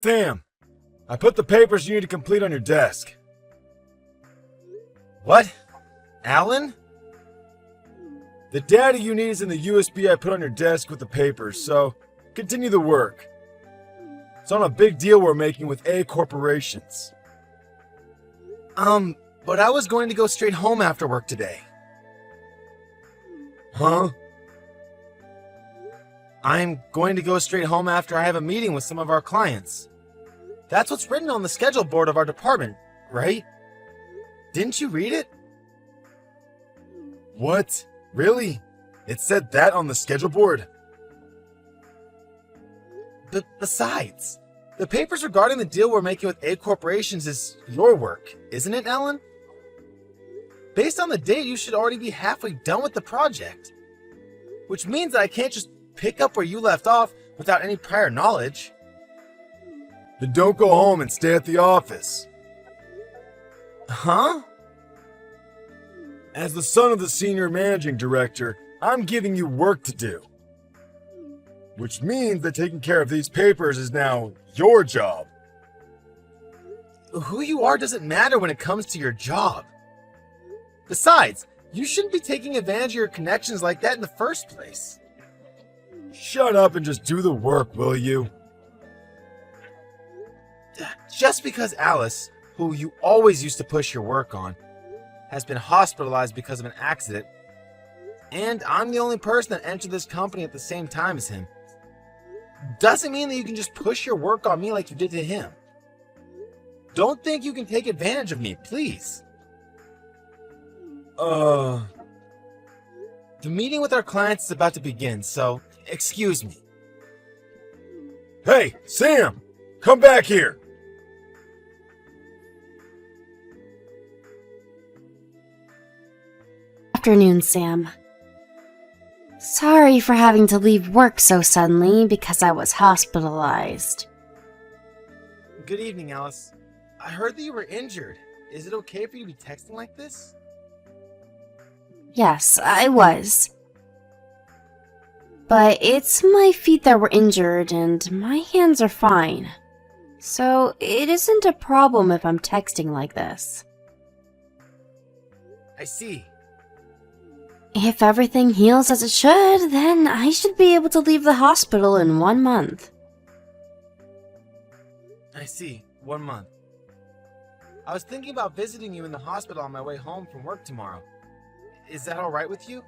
Sam, I put the papers you need to complete on your desk. What? Alan? The data you need is in the USB I put on your desk with the papers, so continue the work. It's on a big deal we're making with A Corporations. But I was going to go straight home after work today. Huh? I'm going to go straight home after I have a meeting with some of our clients. That's what's written on the schedule board of our department, right? Didn't you read it? What? Really? It said that on the schedule board? Besides, the papers regarding the deal we're making with A Corporations is your work, isn't it, Alan? Based on the date, you should already be halfway done with the project. Which means that I can't just pick up where you left off without any prior knowledge. Then don't go home and stay at the office. Huh? As the son of the senior managing director, I'm giving you work to do. Which means that taking care of these papers is now your job. Who you are doesn't matter when it comes to your job. Besides, you shouldn't be taking advantage of your connections like that in the first place. Shut up and just do the work, will you? Just because Alice, who you always used to push your work on, has been hospitalized because of an accident, and I'm the only person that entered this company at the same time as him, doesn't mean that you can just push your work on me like you did to him. Don't think you can take advantage of me, please. The meeting with our clients is about to begin, so excuse me. Hey, Sam! Come back here! Afternoon, Sam. Sorry for having to leave work so suddenly because I was hospitalized. Good evening, Alice. I heard that you were injured. Is it okay for you to be texting like this? Yes, I was. But it's my feet that were injured and my hands are fine. So it isn't a problem if I'm texting like this. I see. If everything heals as it should, then I should be able to leave the hospital in 1 month. I see. 1 month. I was thinking about visiting you in the hospital on my way home from work tomorrow. Is that all right with you?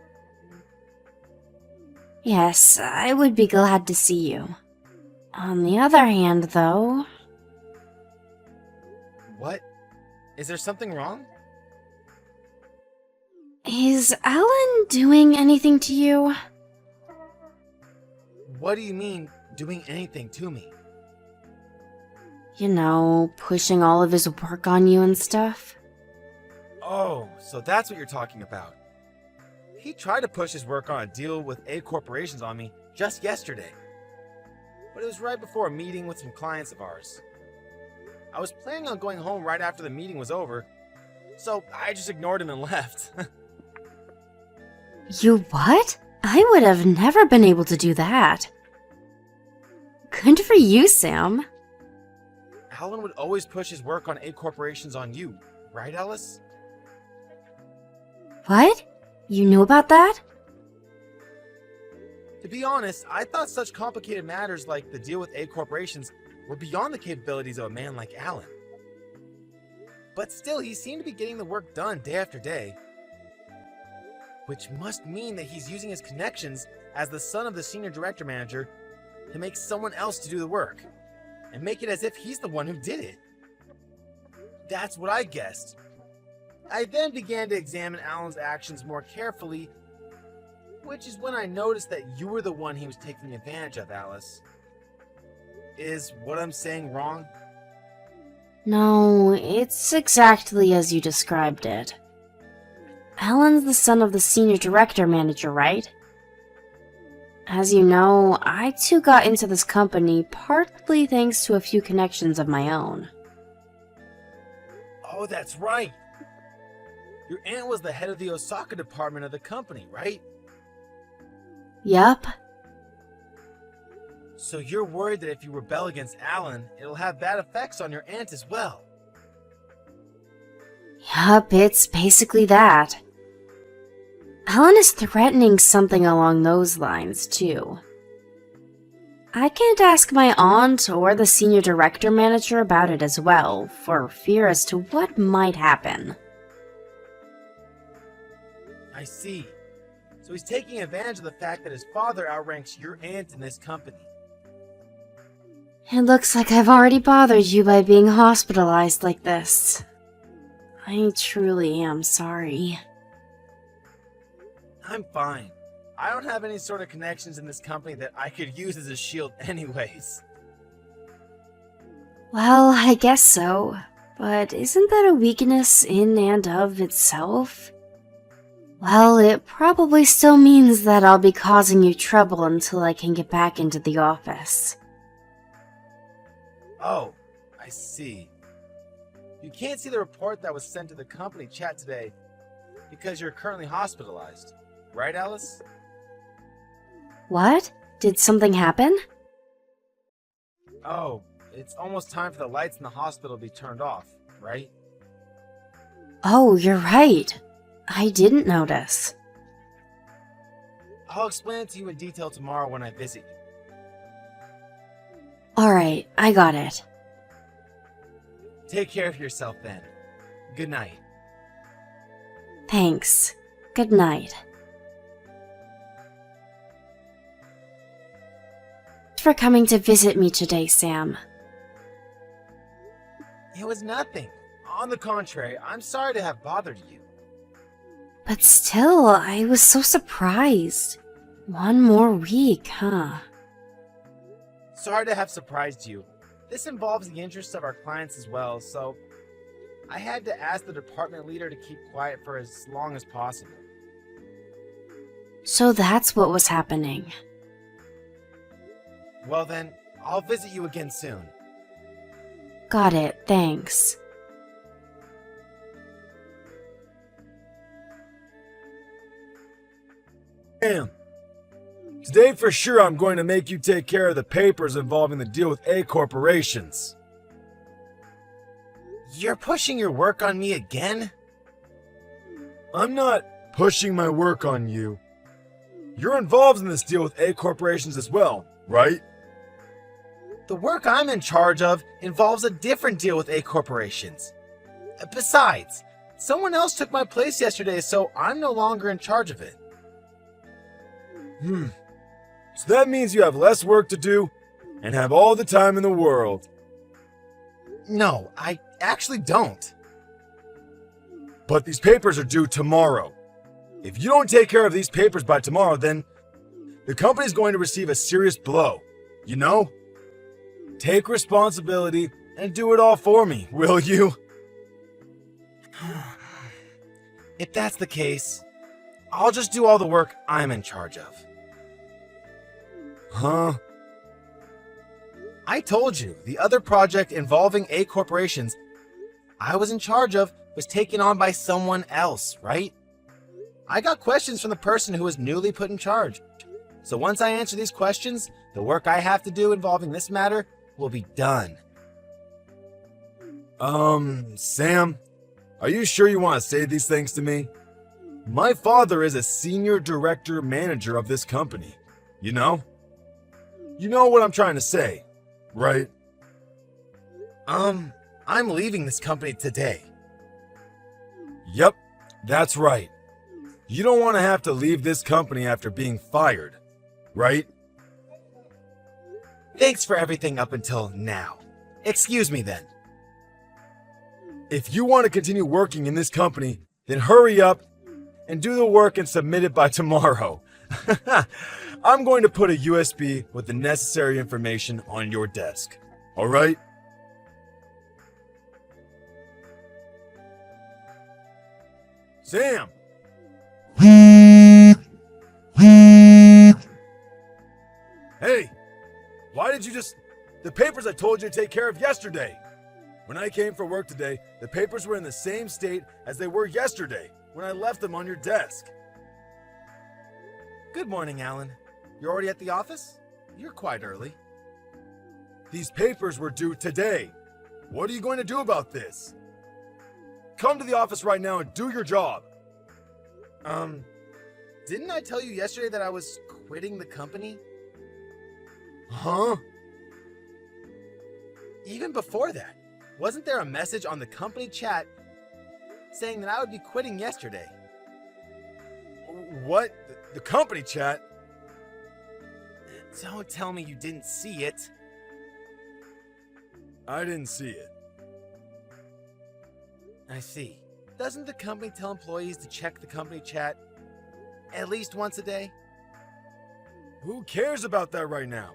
Yes, I would be glad to see you. On the other hand, though... What? Is there something wrong? Is Alan doing anything to you? What do you mean, doing anything to me? You know, pushing all of his work on you and stuff? Oh, so that's what you're talking about. He tried to push his work on a deal with A Corporations on me just yesterday. But it was right before a meeting with some clients of ours. I was planning on going home right after the meeting was over, so I just ignored him and left. You what? I would have never been able to do that. Good for you, Sam. Alan would always push his work on A Corporations on you, right, Alice? What? You knew about that? To be honest, I thought such complicated matters like the deal with A Corporations were beyond the capabilities of a man like Alan. But still, he seemed to be getting the work done day after day. Which must mean that he's using his connections as the son of the senior director manager to make someone else to do the work, and make it as if he's the one who did it. That's what I guessed. I then began to examine Alan's actions more carefully, which is when I noticed that you were the one he was taking advantage of, Alice. Is what I'm saying wrong? No, it's exactly as you described it. Alan's the son of the senior director manager, right? As you know, I too got into this company partly thanks to a few connections of my own. Oh, that's right. Your aunt was the head of the Osaka department of the company, right? Yup. So you're worried that if you rebel against Alan, it'll have bad effects on your aunt as well? Yup, it's basically that. Alan is threatening something along those lines, too. I can't ask my aunt or the senior director manager about it as well, for fear as to what might happen. I see. So he's taking advantage of the fact that his father outranks your aunt in this company. It looks like I've already bothered you by being hospitalized like this. I truly am sorry. I'm fine. I don't have any sort of connections in this company that I could use as a shield anyways. Well, I guess so. But isn't that a weakness in and of itself? Well, it probably still means that I'll be causing you trouble until I can get back into the office. Oh, I see. You can't see the report that was sent to the company chat today because you're currently hospitalized. Right, Alice? What? Did something happen? Oh, it's almost time for the lights in the hospital to be turned off, right? Oh, you're right. I didn't notice. I'll explain it to you in detail tomorrow when I visit you. Alright, I got it. Take care of yourself then. Good night. Thanks. Good night. Thanks for coming to visit me today, Sam. It was nothing. On the contrary, I'm sorry to have bothered you. But still, I was so surprised. One more week, huh? Sorry to have surprised you. This involves the interests of our clients as well, so I had to ask the department leader to keep quiet for as long as possible. So that's what was happening. Well then, I'll visit you again soon. Got it, thanks. Damn. Today for sure I'm going to make you take care of the papers involving the deal with A corporations. You're pushing your work on me again? I'm not pushing my work on you. You're involved in this deal with A corporations as well, right? The work I'm in charge of involves a different deal with A corporations. Besides, someone else took my place yesterday, so I'm no longer in charge of it. So that means you have less work to do and have all the time in the world. No, I actually don't. But these papers are due tomorrow. If you don't take care of these papers by tomorrow, then the company's going to receive a serious blow. You know? Take responsibility and do it all for me, will you? If that's the case, I'll just do all the work I'm in charge of. Huh? I told you, the other project involving A corporations I was in charge of was taken on by someone else, right? I got questions from the person who was newly put in charge. So once I answer these questions, the work I have to do involving this matter will be done. Sam, are you sure you want to say these things to me? My father is a senior director manager of this company, you know? You know what I'm trying to say, right? I'm leaving this company today. Yep, that's right. You don't want to have to leave this company after being fired, right? Thanks for everything up until now. Excuse me then. If you want to continue working in this company, then hurry up and do the work and submit it by tomorrow. I'm going to put a USB with the necessary information on your desk. All right? Sam! Hey! Why did you just... The papers I told you to take care of yesterday! When I came for work today, the papers were in the same state as they were yesterday, when I left them on your desk. Good morning, Alan. You're already at the office? You're quite early. These papers were due today. What are you going to do about this? Come to the office right now and do your job. Didn't I tell you yesterday that I was quitting the company? Huh? Even before that, wasn't there a message on the company chat saying that I would be quitting yesterday? What? The company chat? Don't tell me you didn't see it. I didn't see it. I see. Doesn't the company tell employees to check the company chat at least once a day? Who cares about that right now?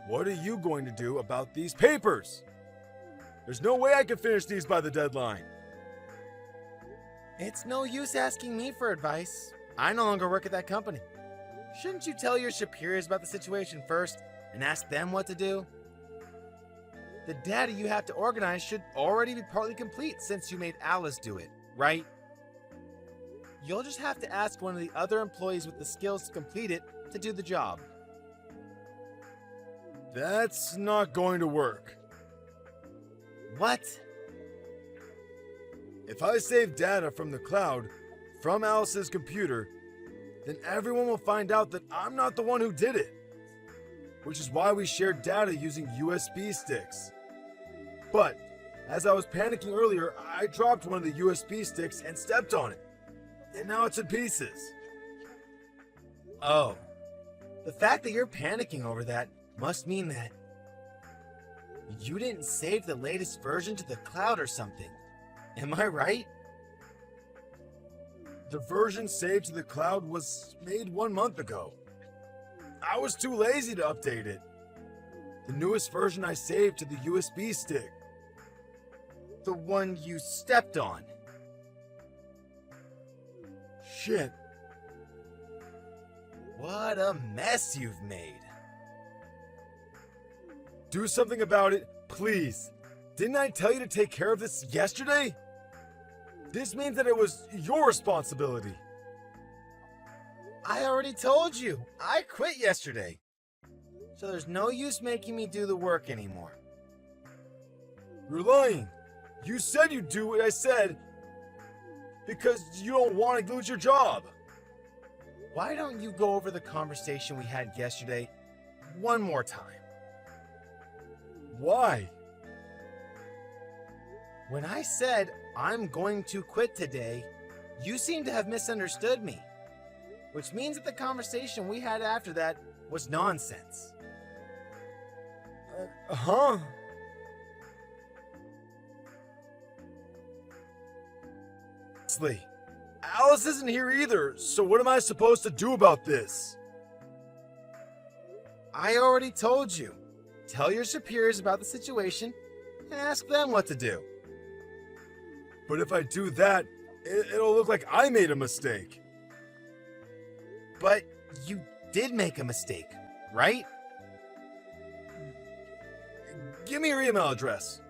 What are you going to do about these papers? There's no way I can finish these by the deadline. It's no use asking me for advice. I no longer work at that company. Shouldn't you tell your superiors about the situation first and ask them what to do? The data you have to organize should already be partly complete since you made Alice do it, right? You'll just have to ask one of the other employees with the skills to complete it to do the job. That's not going to work. What? If I save data from the cloud, from Alice's computer, then everyone will find out that I'm not the one who did it. Which is why we shared data using USB sticks. But, as I was panicking earlier, I dropped one of the USB sticks and stepped on it. And now it's in pieces. Oh. The fact that you're panicking over that must mean that you didn't save the latest version to the cloud or something. Am I right? The version saved to the cloud was made 1 month ago. I was too lazy to update it. The newest version I saved to the USB stick. The one you stepped on. Shit. What a mess you've made. Do something about it, please. Didn't I tell you to take care of this yesterday? This means that it was your responsibility. I already told you. I quit yesterday. So there's no use making me do the work anymore. You're lying. You said you'd do what I said because you don't want to lose your job. Why don't you go over the conversation we had yesterday one more time? Why? When I said I'm going to quit today, you seem to have misunderstood me. Which means that the conversation we had after that was nonsense. Huh? Alice isn't here either, so what am I supposed to do about this? I already told you. Tell your superiors about the situation and ask them what to do. But if I do that, it'll look like I made a mistake. But you did make a mistake, right? Give me your email address.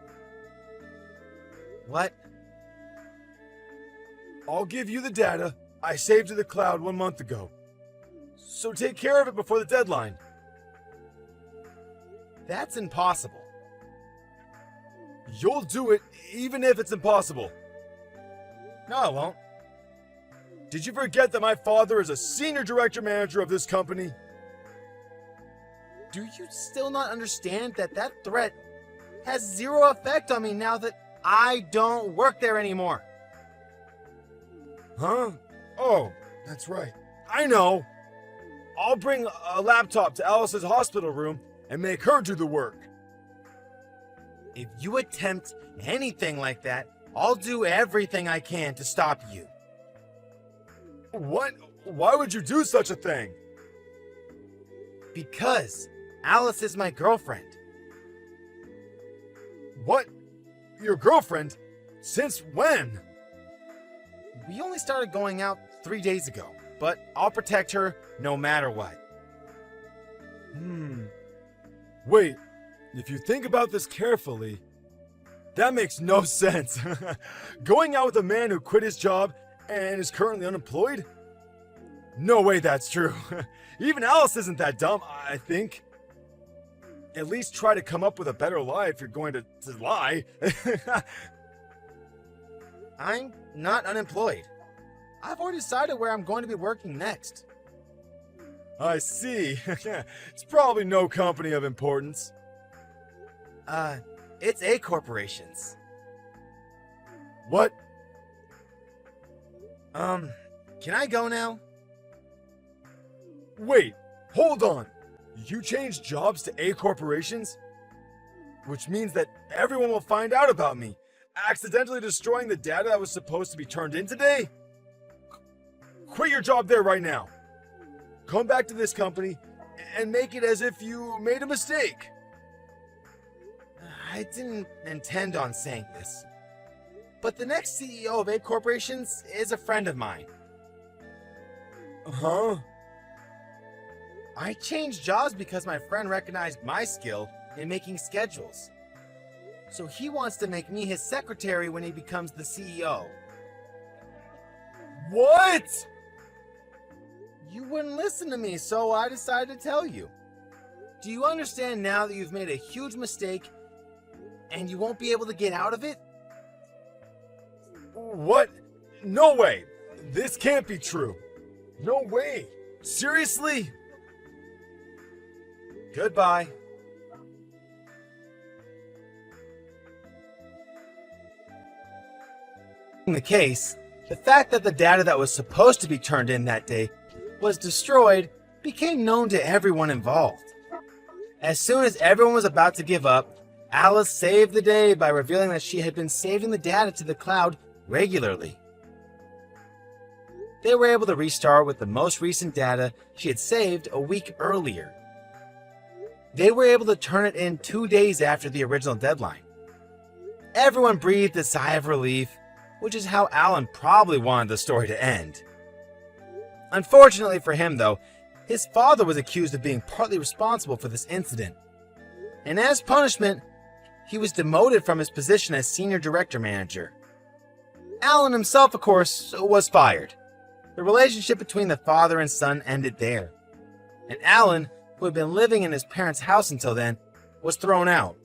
What? I'll give you the data I saved to the cloud 1 month ago. So take care of it before the deadline. That's impossible. You'll do it even if it's impossible. No, I won't. Did you forget that my father is a senior director manager of this company? Do you still not understand that that threat has zero effect on me now that I don't work there anymore? Huh? Oh, that's right. I know. I'll bring a laptop to Alice's hospital room and make her do the work. If you attempt anything like that, I'll do everything I can to stop you. What? Why would you do such a thing? Because Alice is my girlfriend. What? Your girlfriend? Since when? We only started going out 3 days ago, but I'll protect her no matter what. Wait, if you think about this carefully, that makes no sense. Going out with a man who quit his job and is currently unemployed? No way that's true. Even Alice isn't that dumb, I think. at least try to come up with a better lie if you're going to lie. I'm not unemployed. I've already decided where I'm going to be working next. I see. It's probably no company of importance. It's A corporations. What? Can I go now? Wait, hold on. You changed jobs to A corporations? Which means that everyone will find out about me, accidentally destroying the data that was supposed to be turned in today? Quit your job there right now. Come back to this company and make it as if you made a mistake. I didn't intend on saying this, but the next CEO of A corporations is a friend of mine. Huh? I changed jobs because my friend recognized my skill in making schedules. So he wants to make me his secretary when he becomes the CEO. What? You wouldn't listen to me, so I decided to tell you. Do you understand now that you've made a huge mistake and you won't be able to get out of it? What? No way. This can't be true. No way. Seriously? Goodbye. In the case, the fact that the data that was supposed to be turned in that day was destroyed became known to everyone involved. As soon as everyone was about to give up, Alice saved the day by revealing that she had been saving the data to the cloud regularly. They were able to restart with the most recent data she had saved a week earlier. They were able to turn it in 2 days after the original deadline. Everyone breathed a sigh of relief, which is how Alan probably wanted the story to end. Unfortunately for him, though, his father was accused of being partly responsible for this incident. And as punishment, he was demoted from his position as senior director manager. Alan himself, of course, was fired. The relationship between the father and son ended there. And Alan, who had been living in his parents' house until then, was thrown out.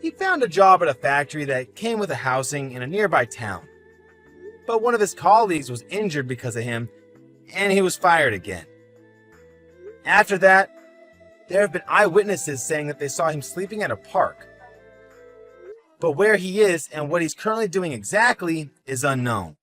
He found a job at a factory that came with a housing in a nearby town. But one of his colleagues was injured because of him, and he was fired again. After that, there have been eyewitnesses saying that they saw him sleeping at a park. But where he is and what he's currently doing exactly is unknown.